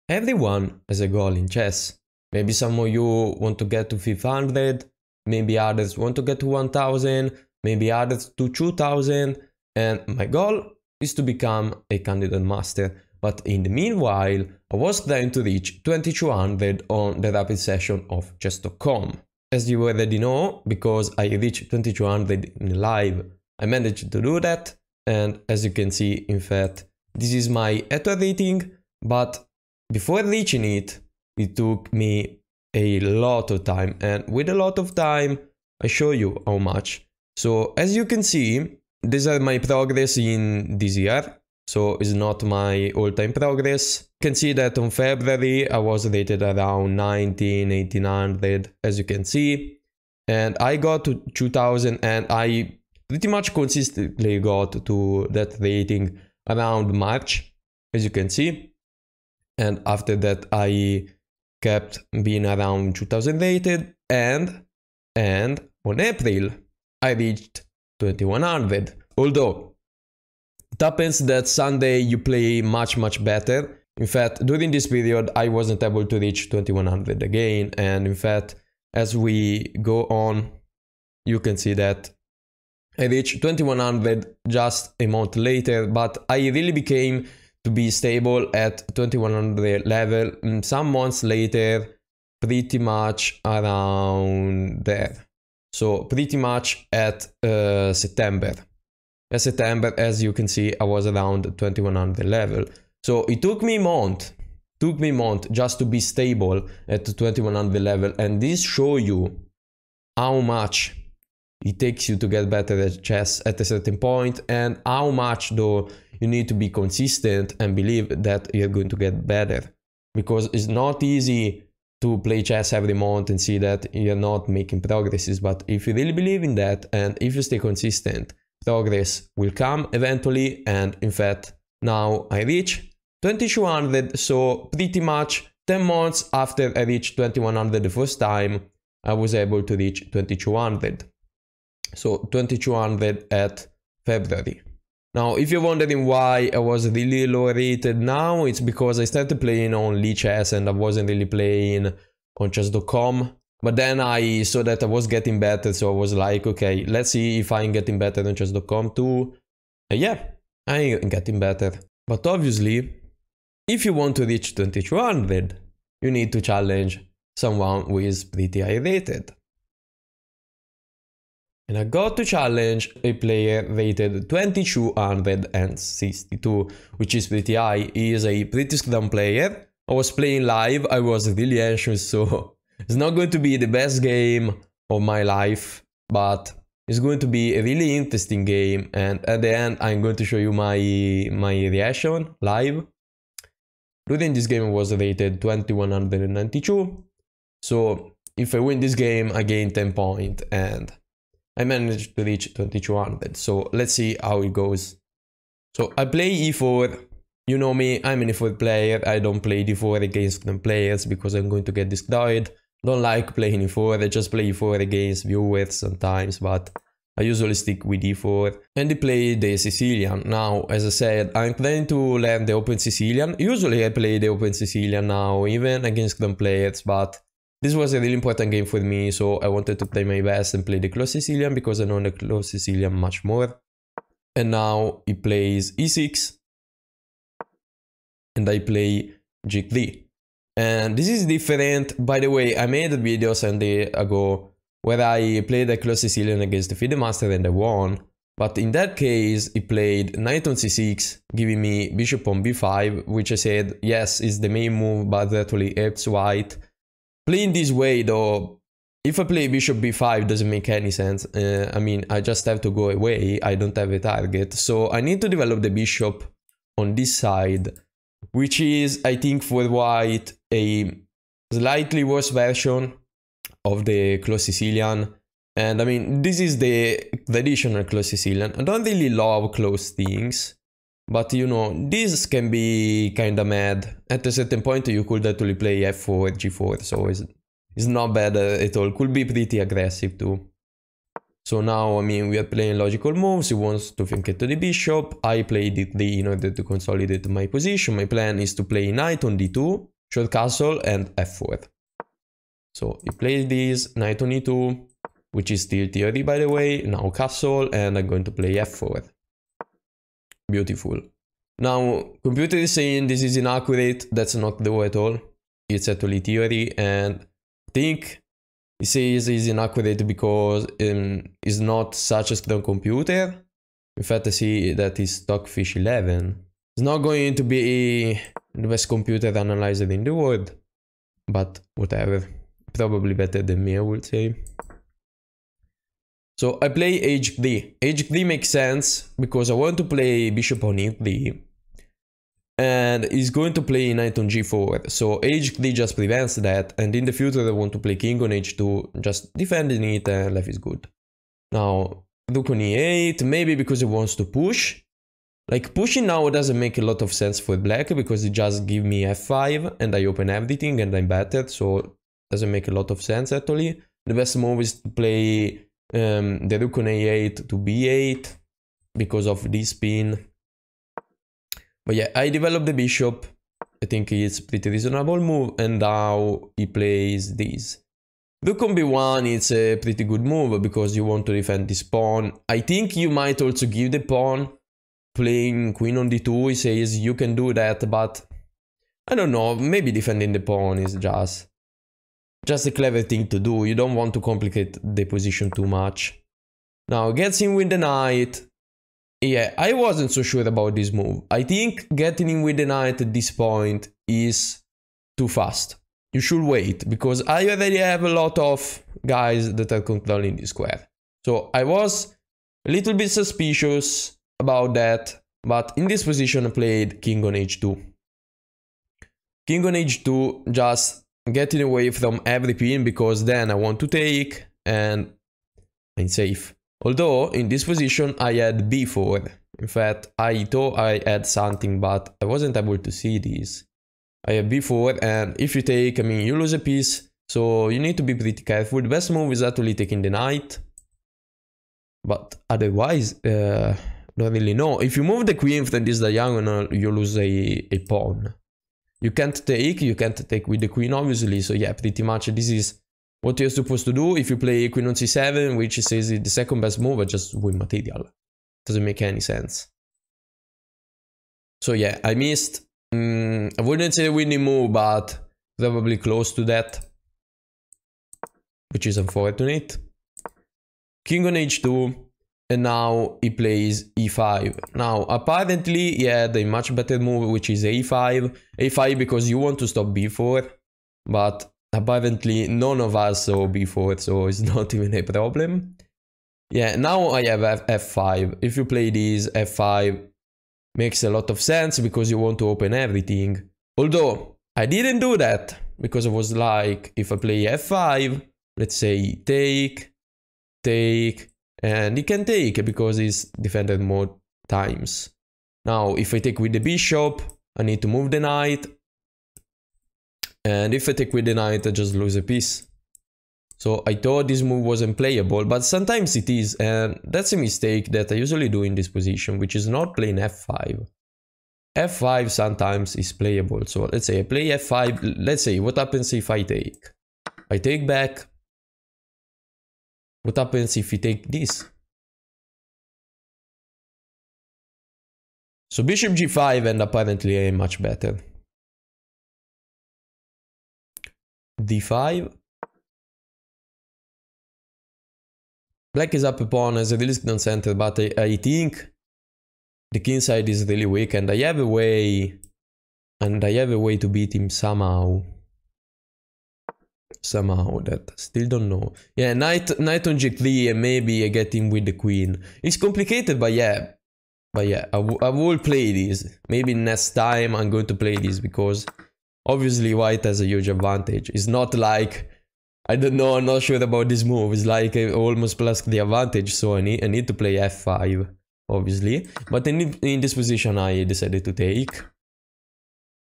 Everyone has a goal in chess. Maybe some of you want to get to 500, maybe others want to get to 1000, maybe others to 2000, and my goal is to become a candidate master. But in the meanwhile, I was trying to reach 2200 on the rapid session of chess.com. As you already know, because I reached 2200 in live, I managed to do that, and as you can see, in fact, this is my Eto rating, but before reaching it, it took me a lot of time, and with a lot of time, I show you how much. So as you can see, these are my progress in this year, so it's not my all-time progress. You can see that on February, I was rated around 19, 1800, as you can see, and I got to 2000, and I pretty much consistently got to that rating around March, as you can see. And after that, I kept being around 2000 rated, and on April, I reached 2100. Although, it happens that Sunday you play much better. In fact, during this period, I wasn't able to reach 2100 again. And in fact, as we go on, you can see that I reached 2100 just a month later, but I really became to be stable at 2100 level some months later, pretty much around there. So pretty much at September. At September, as you can see, I was around 2100 level. So it took me a month just to be stable at 2100 level, and this show you how much it takes you to get better at chess at a certain point, and how much though you need to be consistent and believe that you're going to get better. Because it's not easy to play chess every month and see that you're not making progresses, but if you really believe in that and if you stay consistent, progress will come eventually. And in fact, now I reach 2200, so pretty much 10 months after I reached 2100 the first time, I was able to reach 2200. So 2200 at February. Now, if you're wondering why I was really low rated now, it's because I started playing on Lichess and I wasn't really playing on chess.com. But then I saw that I was getting better, so I was like, okay, let's see if I'm getting better on chess.com too. And yeah, I'm getting better. But obviously, if you want to reach 2200, you need to challenge someone who is pretty high rated. And I got to challenge a player rated 2262, which is pretty high. He is a pretty scrum player. I was playing live, I was really anxious, so it's not going to be the best game of my life, but it's going to be a really interesting game, and at the end I'm going to show you my reaction live. During this game I was rated 2192, so if I win this game I gain 10 points, and I managed to reach 2200, so let's see how it goes. So I play e4, you know me, I'm an e4 player, I don't play d4 against them players because I'm going to get destroyed. Don't like playing e4, I just play e4 against viewers sometimes, but I usually stick with e4. And they play the Sicilian. Now, as I said, I'm planning to learn the Open Sicilian. Usually I play the Open Sicilian now, even against them players, but this was a really important game for me, so I wanted to play my best and play the Closed Sicilian because I know the Closed Sicilian much more. And now he plays e6 and I play g3. And this is different. By the way, I made a video some day ago where I played the Closed Sicilian against the FIDE Master and I won. But in that case, he played knight on c6, giving me bishop on b5, which I said, yes, is the main move, but that really helps white. Playing this way though, if I play bishop b5 doesn't make any sense. I mean, I just have to go away, I don't have a target. So I need to develop the bishop on this side, which is, I think, for white, a slightly worse version of the Closed Sicilian. And I mean, this is the traditional Closed Sicilian. I don't really love closed things, but you know, this can be kinda mad. At a certain point you could actually play f4, g4, so it's not bad at all. Could be pretty aggressive too. So now, I mean, we are playing logical moves. He wants to think to the bishop. I play d3 in order to consolidate my position. My plan is to play knight on d2, short castle, and f4. So he plays this, knight on e2, which is still theory by the way, now castle, and I'm going to play f4. Beautiful. Now, computer is saying this is inaccurate, that's not true at all. It's actually theory, and I think it says it's inaccurate because it's not such a strong computer. In fact, I see that it's Stockfish 11. It's not going to be the best computer analyzer in the world, but whatever. Probably better than me, I would say. So I play h3. h3 makes sense because I want to play bishop on e3. And he's going to play knight on g4. So h3 just prevents that. And in the future I want to play king on h2, just defending it and life is good. Now, rook on e8, maybe because he wants to push. Like pushing now doesn't make a lot of sense for black because it just gives me f5 and I open everything and I'm battered. So it doesn't make a lot of sense actually. The best move is to play the rook on a8 to b8 because of this spin. But yeah, I developed the bishop. I think it's a pretty reasonable move, and now he plays this. Rook on b1, it's a pretty good move because you want to defend this pawn. I think you might also give the pawn. Playing queen on d2, he says you can do that, but I don't know, maybe defending the pawn is just a clever thing to do. You don't want to complicate the position too much. Now, gets in with the knight. Yeah, I wasn't so sure about this move. I think getting in with the knight at this point is too fast. You should wait, because I already have a lot of guys that are controlling this square. So I was a little bit suspicious about that, but in this position I played king on h2. King on h2, just getting away from every pin, because then I want to take and I'm safe. Although in this position I had b4. In fact, I thought I had something, but I wasn't able to see this. I have b4, and if you take, I mean, you lose a piece, so you need to be pretty careful. The best move is actually taking the knight, but otherwise, don't really know. If you move the queen from this diagonal, you lose a pawn. You can't take with the queen, obviously, so yeah, pretty much this is what you're supposed to do. If you play queen on c7, which says the second best move, I just win material. Doesn't make any sense. So yeah, I missed. I wouldn't say a winning move, but probably close to that, which is unfortunate. King on h2, and now he plays e5. Now, apparently he had a much better move, which is a5. a5 because you want to stop b4, but apparently none of us saw b4, so it's not even a problem. Yeah, now I have f5. If you play this, f5 makes a lot of sense because you want to open everything. Although, I didn't do that because I was like, if I play f5, let's say take, and he can take because he's defended more times. Now, if I take with the bishop, I need to move the knight. And if I take with the knight, I just lose a piece. So I thought this move wasn't playable, but sometimes it is, and that's a mistake that I usually do in this position, which is not playing f5. f5 sometimes is playable, so let's say I play f5, let's say what happens if I take? I take back. What happens if we take this? So bishop g5, and apparently I am much better. d5. Black is up a pawn as a risk on center, but I think the king side is really weak, and I have a way, to beat him somehow. Somehow, that still don't know. Yeah, knight on g3, and maybe I get him with the queen. It's complicated, but yeah. I will play this. Maybe next time I'm going to play this, because obviously white has a huge advantage. It's not like, I don't know, I'm not sure about this move. It's like almost plus the advantage, so I need to play f5, obviously. But in this position I decided to take.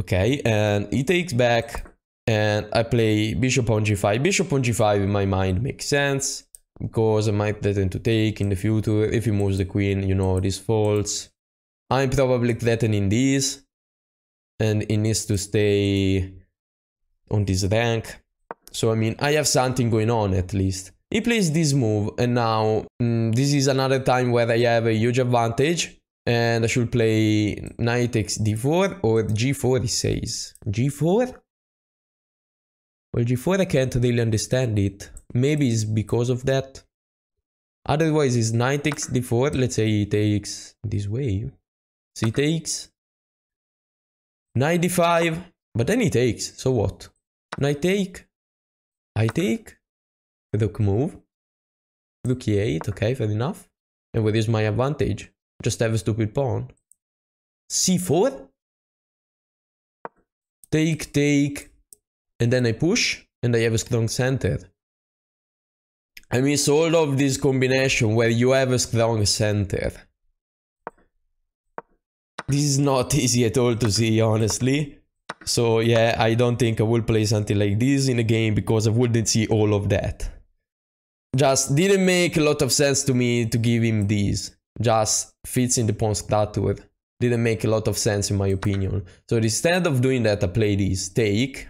Okay, and he takes back, and I play bishop on g5. Bishop on g5 in my mind makes sense, because I might threaten to take in the future. If he moves the queen, you know, this falls. I'm probably threatening this, and it needs to stay on this rank. So I mean, I have something going on at least. He plays this move, and now this is another time where I have a huge advantage, and I should play knight takes d4 or g4, he says. G4? Well, g4 I can't really understand it. Maybe it's because of that. Otherwise it's knight takes d4, let's say he takes this way. So he takes knight d5, but then he takes, so what? Knight take, I take, rook move, rook e8, okay, fair enough. And where is my advantage? Just have a stupid pawn. c4? Take, take, and then I push, and I have a strong center. I mean, sort of this combination where you have a strong center. This is not easy at all to see, honestly. So yeah, I don't think I will play something like this in a game because I wouldn't see all of that. Just didn't make a lot of sense to me to give him these. Just fits in the pawn stature. Didn't make a lot of sense in my opinion. So instead of doing that, I play this. Take.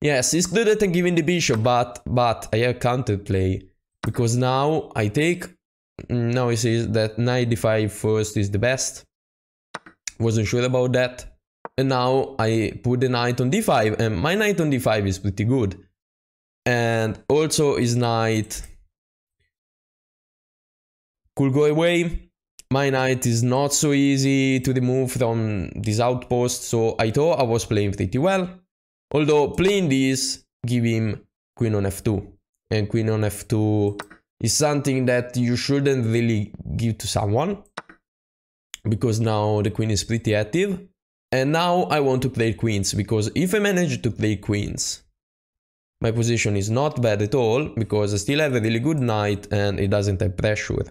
Yes, it's good that I'm giving the bishop, but I have counterplay. Because now I take. Now he says that knight d5 first is the best. Wasn't sure about that. And now I put the knight on d5, and my knight on d5 is pretty good. And also his knight could go away. My knight is not so easy to remove from this outpost, so I thought I was playing pretty well. Although playing this give him queen on f2. And queen on f2 is something that you shouldn't really give to someone. Because now the queen is pretty active. And now I want to play queens, because if I manage to play queens, my position is not bad at all, because I still have a really good knight and it doesn't have pressure.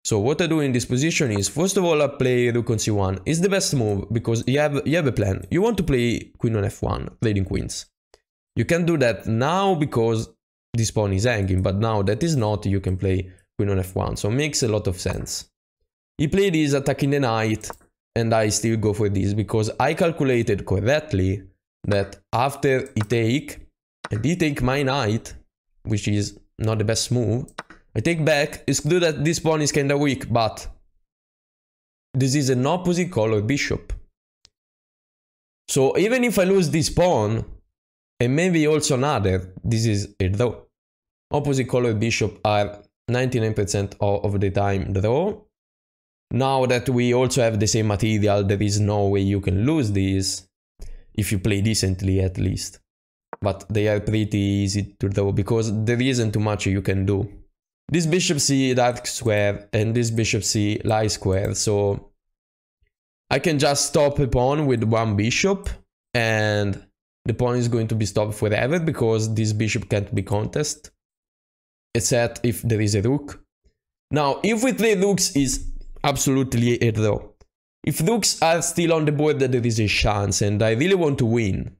So what I do in this position is, first of all, I play rook on c1. It's the best move, because you have a plan. You want to play queen on f1, playing queens. You can do that now because this pawn is hanging, but now that is not, you can play queen on f1, so it makes a lot of sense. He played this attacking the knight, and I still go for this, because I calculated correctly that after he take, and he take my knight, which is not the best move, I take back. It's good that this pawn is kinda weak, but this is an opposite color bishop. So even if I lose this pawn, and maybe also another, this is a draw. Opposite color bishop are 99% of the time draw. Now that we also have the same material, there is no way you can lose these, if you play decently at least. But they are pretty easy to draw, because there isn't too much you can do. This bishop c dark square, and this bishop c light square, so I can just stop a pawn with one bishop, and the pawn is going to be stopped forever, because this bishop can't be contested, except if there is a rook. Now, if we play rooks, is absolutely a draw. If rooks are still on the board, there is a chance, and I really want to win.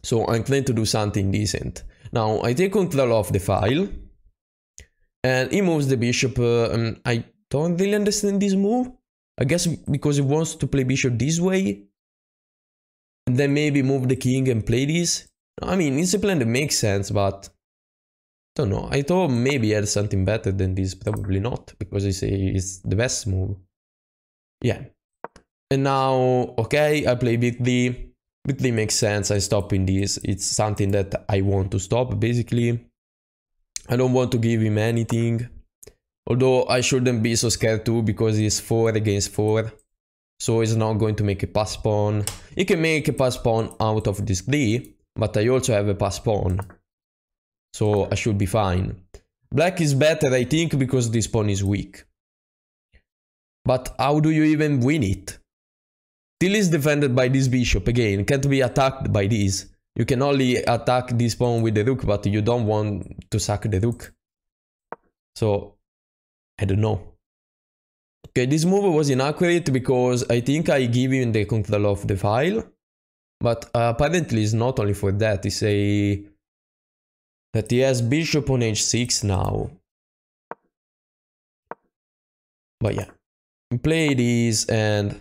So I'm trying to do something decent. Now I take control of the file, and he moves the bishop. I don't really understand this move. I guess because he wants to play bishop this way, and then maybe move the king and play this. I mean, it's a plan that makes sense, but don't know. I thought maybe he had something better than this. Probably not, because I say it's the best move. Yeah. And now, okay, I play big D. Big D makes sense. I stop in this. It's something that I want to stop, basically. I don't want to give him anything. Although I shouldn't be so scared too, because he's 4 against 4. So he's not going to make a pass pawn. He can make a pass pawn out of this D, but I also have a pass pawn. So I should be fine. Black is better, I think, because this pawn is weak. But how do you even win it? Still is defended by this bishop, again, can't be attacked by this. You can only attack this pawn with the rook, but you don't want to sack the rook. So, I don't know. Okay, this move was inaccurate because I think I give him the control of the file. But apparently it's not only for that, it's that he has bishop on h6 now. But yeah, we play this, and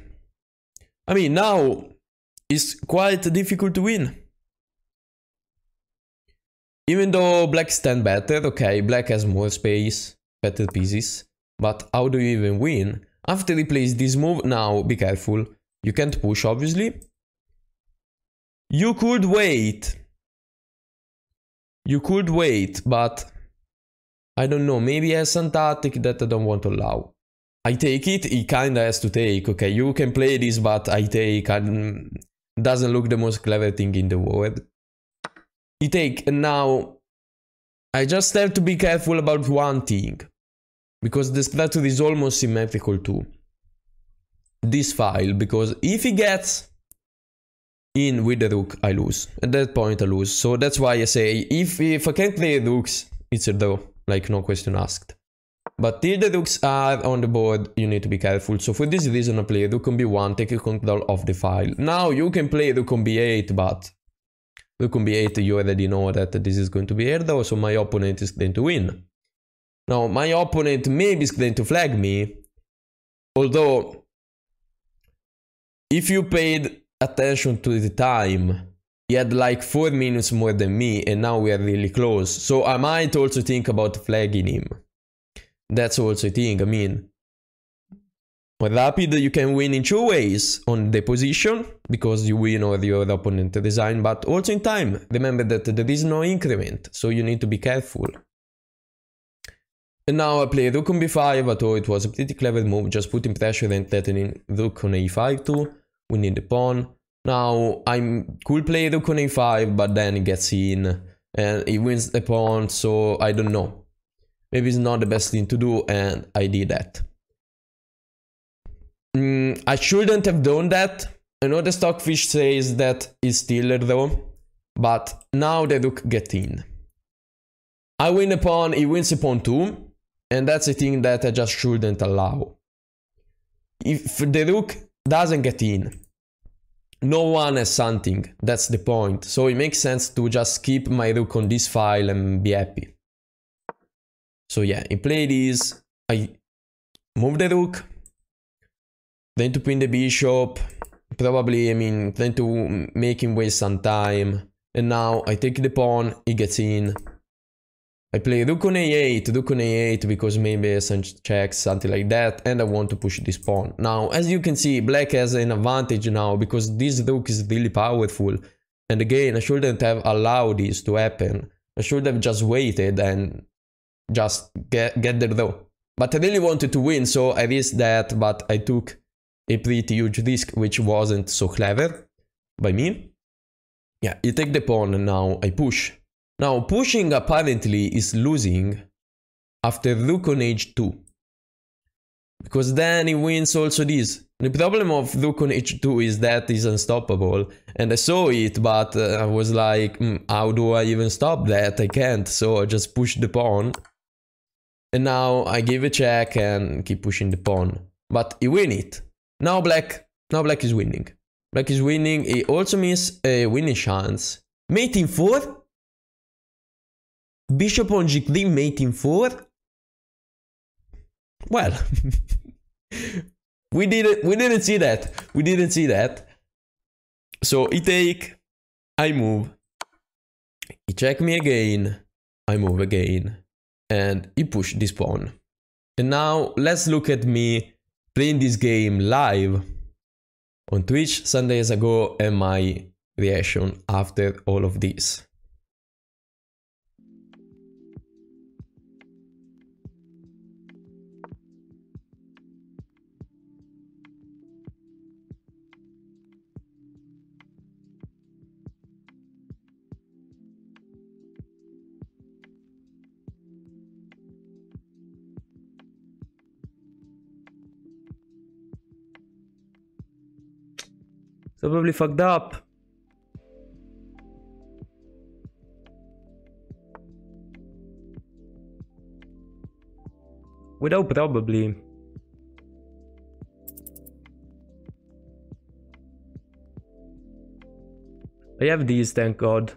I mean, now it's quite difficult to win. Even though black stand better, okay, black has more space, better pieces, but how do you even win? After he plays this move, now be careful, you can't push obviously. You could wait, but I don't know, maybe he has some tactic that I don't want to allow. I take it, he kinda has to take, okay, you can play this, but I take, doesn't look the most clever thing in the world. He take, and now I just have to be careful about one thing, because the strategy is almost symmetrical to this file, because if he gets in with the rook, I lose. At that point I lose, so that's why I say, if I can't play rooks, it's a draw, like no question asked. But till the rooks are on the board, you need to be careful. So for this reason I play rook on b1, take control of the file. Now you can play rook on b8, but rook on b8 you already know that this is going to be aired, so my opponent is going to win. Now my opponent maybe is going to flag me, although if you paid attention to the time, he had like 4 minutes more than me, and now we are really close. So I might also think about flagging him. That's also a thing, I mean. With rapid you can win in 2 ways, on the position, because you win or your opponent resign, but also in time. Remember that there is no increment, so you need to be careful. And now I play rook on b5, I thought it was a pretty clever move, just putting pressure and threatening rook on a5 too, winning the pawn. Now I could play rook on a5, but then he gets in, and he wins the pawn, so I don't know. Maybe it's not the best thing to do, and I did that. I shouldn't have done that. I know the Stockfish says that it's still a draw, but now the rook gets in. I win a pawn, he wins a pawn too, and that's a thing that I just shouldn't allow. If the rook doesn't get in, no one has something, that's the point. So it makes sense to just keep my rook on this file and be happy. So yeah, he played this, I move the rook, then to pin the bishop, probably, I mean, then to make him waste some time. And now I take the pawn, he gets in. I play rook on a8 because maybe some checks, something like that, and I want to push this pawn. Now, as you can see, black has an advantage now because this rook is really powerful. And again, I shouldn't have allowed this to happen. I should have just waited and just get the draw. But I really wanted to win, so I risked that, but I took a pretty huge risk, which wasn't so clever by me. Yeah, you take the pawn and now I push. Now pushing apparently is losing after rook on h2. Because then he wins also this. The problem of rook on h2 is that it's unstoppable. And I saw it, but I was like, how do I even stop that? I can't, so I just pushed the pawn. And now I give a check and keep pushing the pawn. But he win it. Now black is winning. Black is winning. He also missed a winning chance. Mate in 4? Bishop on g3, mate in 4? Well, we didn't see that. So he take, I move. He check me again. I move again. And he push this pawn. And now let's look at me playing this game live on Twitch some days ago and my reaction after all of this. So probably fucked up. Without probably. I have these, thank God.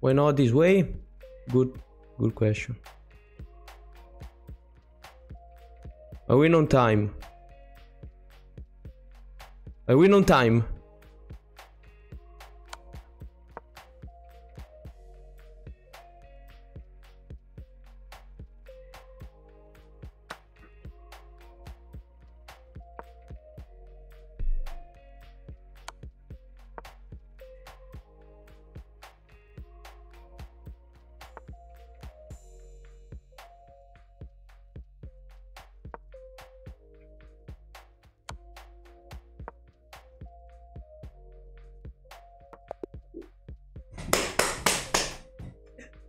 Why not this way? Good question. I win on time. I win on time.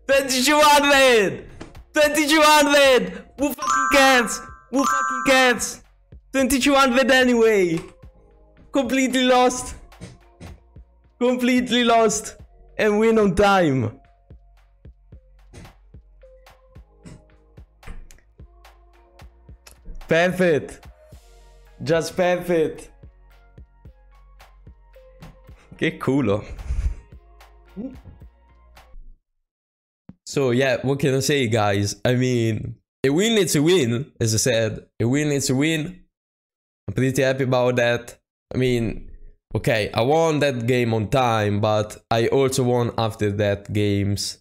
$2,200! $2,200! Who fucking cares? Who fucking cares? $2,200 anyway! Completely lost! Completely lost! And win on time! Perfect! Just perfect! Che culo! So yeah, what can I say, guys? I mean, a win is a win, as I said. A win is a win. I'm pretty happy about that. I mean, okay, I won that game on time, but I also won after that games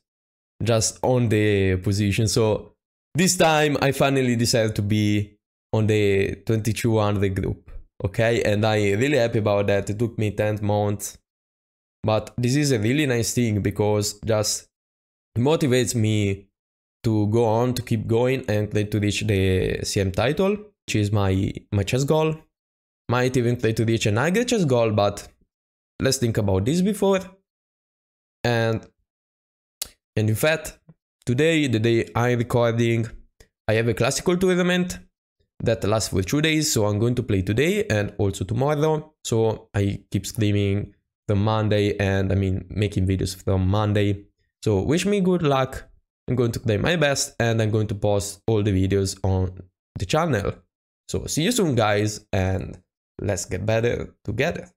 just on the position. So this time I finally decided to be on the 2200 group, okay? And I'm really happy about that. It took me 10 months. But this is a really nice thing because just it motivates me to go on, to keep going and try to reach the CM title, which is my chess goal. Might even try to reach an higher chess goal, but let's think about this before. And in fact, today, the day I'm recording, I have a classical tournament that lasts for 2 days, so I'm going to play today and also tomorrow. So I keep streaming from Monday and I mean making videos from Monday. So wish me good luck. I'm going to play my best and I'm going to post all the videos on the channel. So see you soon, guys, and let's get better together.